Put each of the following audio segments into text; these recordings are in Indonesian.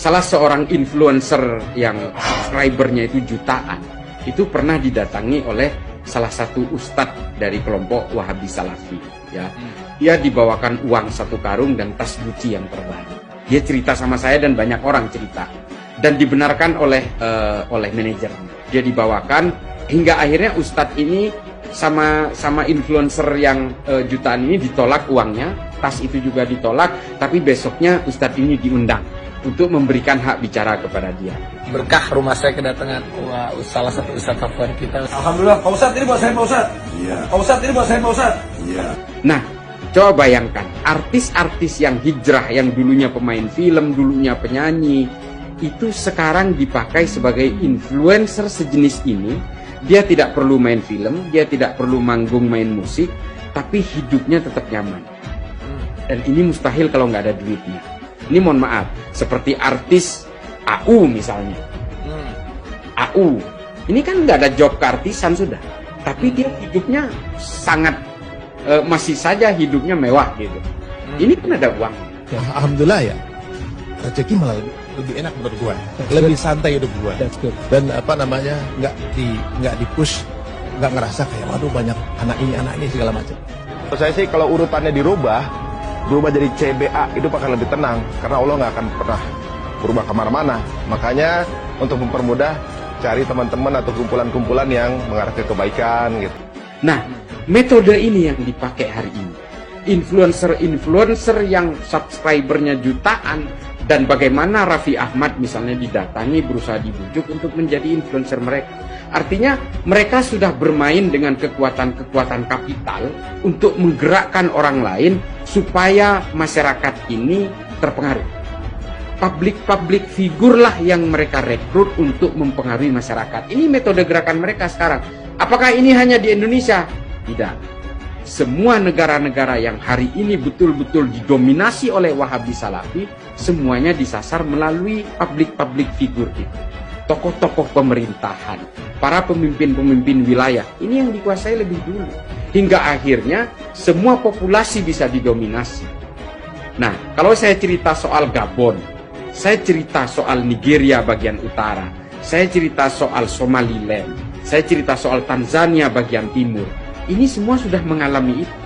salah seorang influencer yang subscribernya itu jutaan, itu pernah didatangi oleh salah satu ustadz dari kelompok Wahabi Salafi. Ya, dia dibawakan uang 1 karung dan tas Gucci yang terbaru. Dia cerita sama saya dan banyak orang cerita, dan dibenarkan oleh manajernya. Dia dibawakan hingga akhirnya ustadz ini sama influencer yang jutaan ini ditolak uangnya, tas itu juga ditolak, tapi besoknya ustadz ini diundang untuk memberikan hak bicara kepada dia. Berkah rumah saya kedatangan salah satu ustadz favorit kita. Alhamdulillah, Pak Ustadz ini buat saya, Pak Ustadz. Iya. Pak Ustadz ini buat saya, Pak Ustadz. Iya. Nah, coba bayangkan artis-artis yang hijrah, yang dulunya pemain film, dulunya penyanyi, itu sekarang dipakai sebagai influencer sejenis ini. Dia tidak perlu main film, dia tidak perlu manggung main musik, tapi hidupnya tetap nyaman. Dan ini mustahil kalau nggak ada duitnya. Ini mohon maaf, seperti artis AU misalnya. AU, ini kan nggak ada job keartisan sudah, tapi dia hidupnya sangat masih saja hidupnya mewah gitu. Ini kan ada uang. Ya, alhamdulillah ya, rezeki malah lebih enak menurut gua, lebih santai hidup gua. Dan apa namanya, nggak di push, nggak ngerasa kayak waduh banyak anak ini segala macam. Menurut saya sih kalau urutannya dirubah jadi CBA itu akan lebih tenang, karena Allah nggak akan pernah berubah kemana-mana. Makanya untuk mempermudah, cari teman-teman atau kumpulan-kumpulan yang mengarah ke kebaikan gitu. Nah, metode ini yang dipakai hari ini. Influencer yang subscribernya jutaan, dan bagaimana Raffi Ahmad misalnya didatangi, berusaha dibujuk untuk menjadi influencer mereka. Artinya mereka sudah bermain dengan kekuatan-kekuatan kapital untuk menggerakkan orang lain supaya masyarakat ini terpengaruh. Public figur lah yang mereka rekrut untuk mempengaruhi masyarakat. Ini metode gerakan mereka sekarang. Apakah ini hanya di Indonesia? Tidak. Semua negara-negara yang hari ini betul-betul didominasi oleh Wahabi Salafi, semuanya disasar melalui public figur itu. Tokoh-tokoh pemerintahan, para pemimpin-pemimpin wilayah, ini yang dikuasai lebih dulu. Hingga akhirnya semua populasi bisa didominasi. Nah, kalau saya cerita soal Gabon, saya cerita soal Nigeria bagian utara, saya cerita soal Somaliland, saya cerita soal Tanzania bagian timur, ini semua sudah mengalami itu.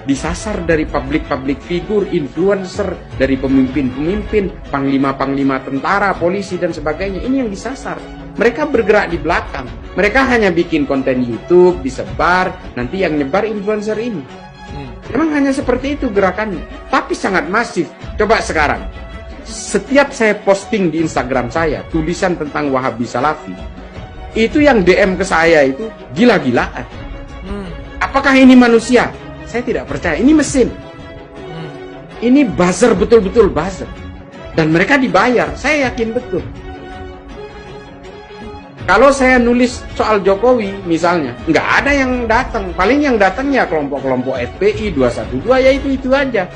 Disasar dari public figur, influencer, dari pemimpin-pemimpin, panglima-panglima tentara, polisi, dan sebagainya. Ini yang disasar. Mereka bergerak di belakang. Mereka hanya bikin konten YouTube, disebar, nanti yang nyebar influencer ini. Memang hanya seperti itu gerakannya. Tapi sangat masif. Coba sekarang, setiap saya posting di Instagram saya, tulisan tentang Wahabi Salafi, itu yang DM ke saya itu gila-gilaan. Apakah ini manusia? Saya tidak percaya, ini mesin. Ini buzzer, betul-betul buzzer. Dan mereka dibayar, saya yakin betul. Kalau saya nulis soal Jokowi misalnya, nggak ada yang datang. Paling yang datang ya kelompok-kelompok FPI, 212, ya itu aja.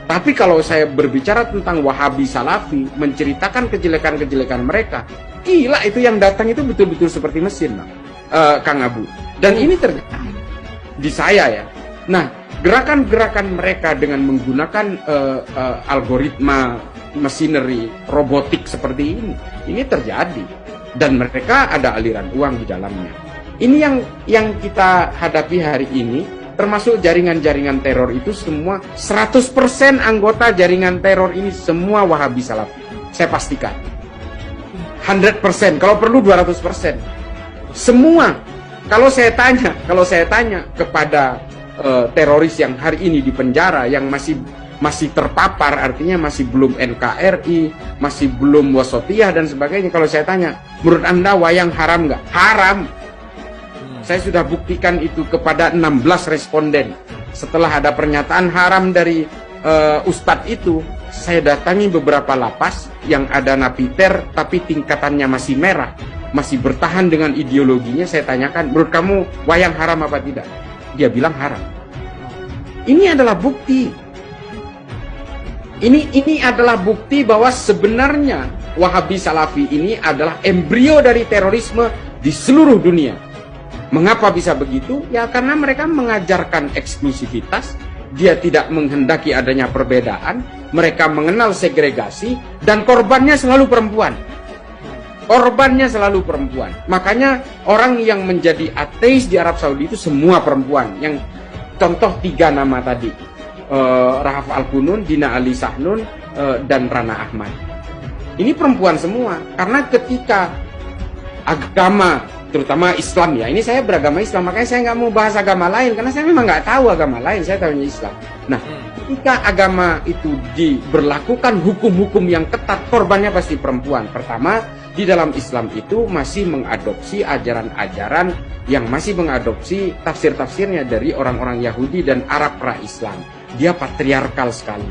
Tapi kalau saya berbicara tentang Wahabi Salafi, menceritakan kejelekan-kejelekan mereka, gila, itu yang datang itu betul-betul seperti mesin, Kang Abu. Dan ini terjadi di saya ya. Nah, gerakan-gerakan mereka dengan menggunakan algoritma, machinery, robotik seperti ini terjadi, dan mereka ada aliran uang di dalamnya. Ini yang kita hadapi hari ini, termasuk jaringan-jaringan teror itu semua 100% anggota jaringan teror ini semua Wahabi Salafi. Saya pastikan 100%, kalau perlu 200%. Semua. Kalau saya tanya kepada teroris yang hari ini di penjara, yang masih terpapar, artinya masih belum NKRI, masih belum wasotiyah dan sebagainya, kalau saya tanya, menurut Anda wayang haram nggak? Haram. Saya sudah buktikan itu kepada 16 responden. Setelah ada pernyataan haram dari Ustadz itu, saya datangi beberapa lapas yang ada napiter tapi tingkatannya masih merah, masih bertahan dengan ideologinya. Saya tanyakan, menurut kamu wayang haram apa tidak? Dia bilang haram. Ini adalah bukti. Ini adalah bukti bahwa sebenarnya Wahabi Salafi ini adalah embrio dari terorisme di seluruh dunia. Mengapa bisa begitu? Ya karena mereka mengajarkan eksklusivitas, dia tidak menghendaki adanya perbedaan, mereka mengenal segregasi, dan korbannya selalu perempuan. Korbannya selalu perempuan. Makanya orang yang menjadi ateis di Arab Saudi itu semua perempuan. Yang contoh 3 nama tadi, Rahaf Al-Qunun, Dina Ali Sahnun, dan Rana Ahmad. Ini perempuan semua. Karena ketika agama, terutama Islam ya, ini saya beragama Islam, makanya saya nggak mau bahas agama lain, karena saya memang nggak tahu agama lain, saya tahunya Islam. Nah, ketika agama itu diberlakukan hukum-hukum yang ketat, korbannya pasti perempuan. Pertama, di dalam Islam itu masih mengadopsi ajaran-ajaran yang masih mengadopsi tafsir-tafsirnya dari orang-orang Yahudi dan Arab pra-Islam. Dia patriarkal sekali.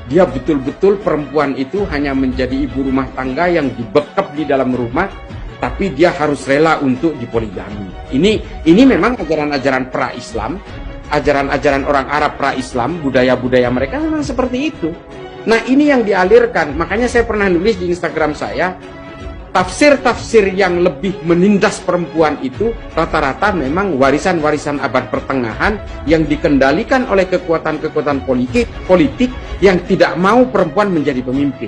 Dia betul-betul perempuan itu hanya menjadi ibu rumah tangga yang dibekap di dalam rumah, tapi dia harus rela untuk dipoligami. Ini memang ajaran-ajaran pra-Islam, ajaran-ajaran orang Arab pra-Islam, budaya-budaya mereka memang seperti itu. Nah, ini yang dialirkan. Makanya saya pernah nulis di Instagram saya, tafsir-tafsir yang lebih menindas perempuan itu rata-rata memang warisan-warisan abad pertengahan yang dikendalikan oleh kekuatan-kekuatan politik yang tidak mau perempuan menjadi pemimpin.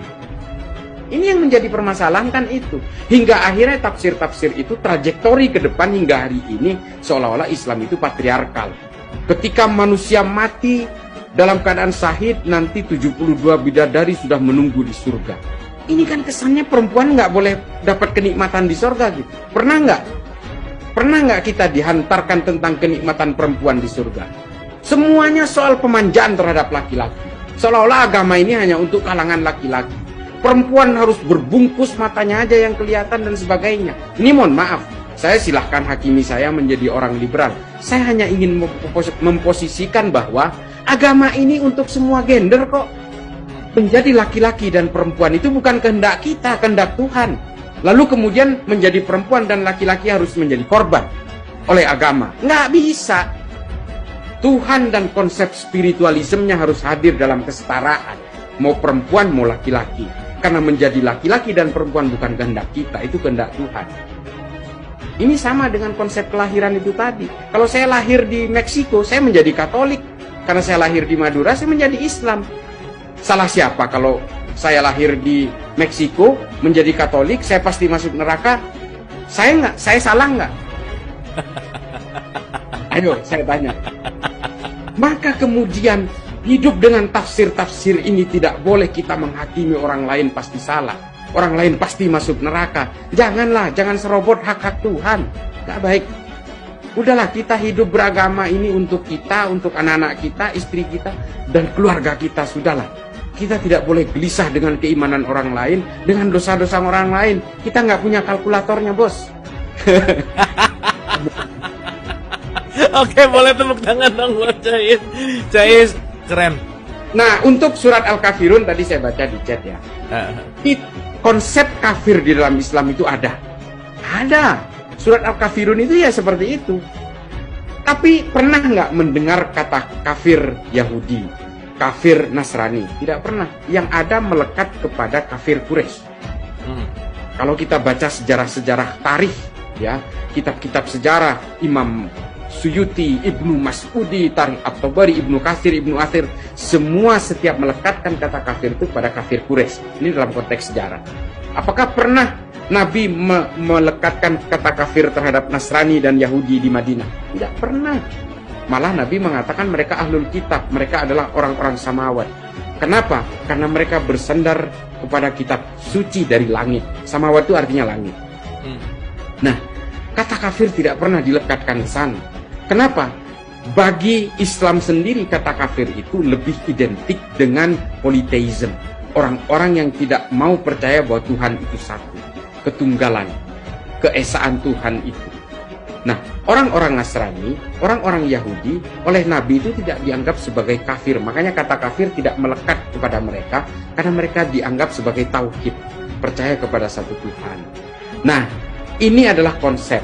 Ini yang menjadi permasalahan kan itu. Hingga akhirnya tafsir-tafsir itu trajektori ke depan hingga hari ini seolah-olah Islam itu patriarkal. Ketika manusia mati dalam keadaan syahid, nanti 72 bidadari sudah menunggu di surga. Ini kan kesannya perempuan nggak boleh dapat kenikmatan di surga gitu. Pernah nggak? Pernah nggak kita dihantarkan tentang kenikmatan perempuan di surga? Semuanya soal pemanjaan terhadap laki-laki. Seolah-olah agama ini hanya untuk kalangan laki-laki. Perempuan harus berbungkus matanya aja yang kelihatan dan sebagainya. Ini mohon maaf, saya silahkan hakimi saya menjadi orang liberal. Saya hanya ingin memposisikan bahwa agama ini untuk semua gender kok. Menjadi laki-laki dan perempuan itu bukan kehendak kita, kehendak Tuhan. Lalu kemudian menjadi perempuan dan laki-laki harus menjadi korban oleh agama. Nggak bisa. Tuhan dan konsep spiritualismenya harus hadir dalam kesetaraan. Mau perempuan, mau laki-laki. Karena menjadi laki-laki dan perempuan bukan kehendak kita, itu kehendak Tuhan. Ini sama dengan konsep kelahiran itu tadi. Kalau saya lahir di Meksiko, saya menjadi Katolik. Karena saya lahir di Madura, saya menjadi Islam. Salah siapa kalau saya lahir di Meksiko menjadi Katolik, saya pasti masuk neraka? Saya nggak? Saya salah nggak? Ayo, saya tanya. Maka kemudian hidup dengan tafsir-tafsir ini tidak boleh kita menghakimi orang lain pasti salah. Orang lain pasti masuk neraka. Janganlah, jangan serobot hak-hak Tuhan. Nggak baik. Udahlah, kita hidup beragama ini untuk kita, untuk anak-anak kita, istri kita, dan keluarga kita. Sudahlah. Kita tidak boleh gelisah dengan keimanan orang lain, dengan dosa-dosa orang lain. Kita nggak punya kalkulatornya, bos. Oke, boleh tepuk tangan dong buat Cais. Cais, keren. Nah, untuk surat Al-Kafirun tadi saya baca di chat ya. Konsep kafir di dalam Islam itu ada. Ada. Surat Al-Kafirun itu ya seperti itu. Tapi pernah nggak mendengar kata kafir Yahudi, kafir Nasrani? Tidak pernah. Yang ada melekat kepada kafir Quraisy. Kalau kita baca sejarah-sejarah tarikh, ya, kitab-kitab sejarah Imam Suyuti, Ibnu Mas'udi, Tarikh At-Tabari, Ibnu Katsir, Ibnu Athir, semua setiap melekatkan kata kafir itu pada kafir Quraisy. Ini dalam konteks sejarah. Apakah pernah Nabi melekatkan kata kafir terhadap Nasrani dan Yahudi di Madinah? Tidak pernah. Malah Nabi mengatakan mereka ahlul kitab, mereka adalah orang-orang samawat. Kenapa? Karena mereka bersandar kepada kitab suci dari langit. Samawat itu artinya langit. Nah, kata kafir tidak pernah dilekatkan ke sana. Kenapa? Bagi Islam sendiri kata kafir itu lebih identik dengan polytheism. Orang-orang yang tidak mau percaya bahwa Tuhan itu satu. Ketunggalan, keesaan Tuhan itu. Nah, orang-orang Nasrani, orang-orang Yahudi, oleh Nabi itu tidak dianggap sebagai kafir. Makanya kata kafir tidak melekat kepada mereka, karena mereka dianggap sebagai tauhid, percaya kepada satu Tuhan. Nah, ini adalah konsep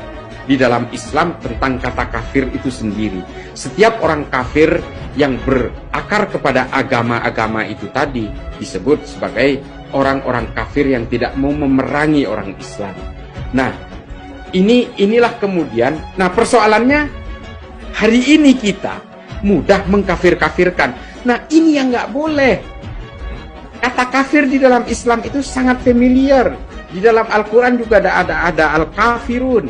di dalam Islam tentang kata kafir itu sendiri. Setiap orang kafir yang berakar kepada agama-agama itu tadi disebut sebagai orang-orang kafir yang tidak mau memerangi orang Islam. Nah, inilah kemudian, nah persoalannya hari ini kita mudah mengkafir-kafirkan. Nah, ini yang nggak boleh. Kata kafir di dalam Islam itu sangat familiar. Di dalam Al-Quran juga ada al-kafirun.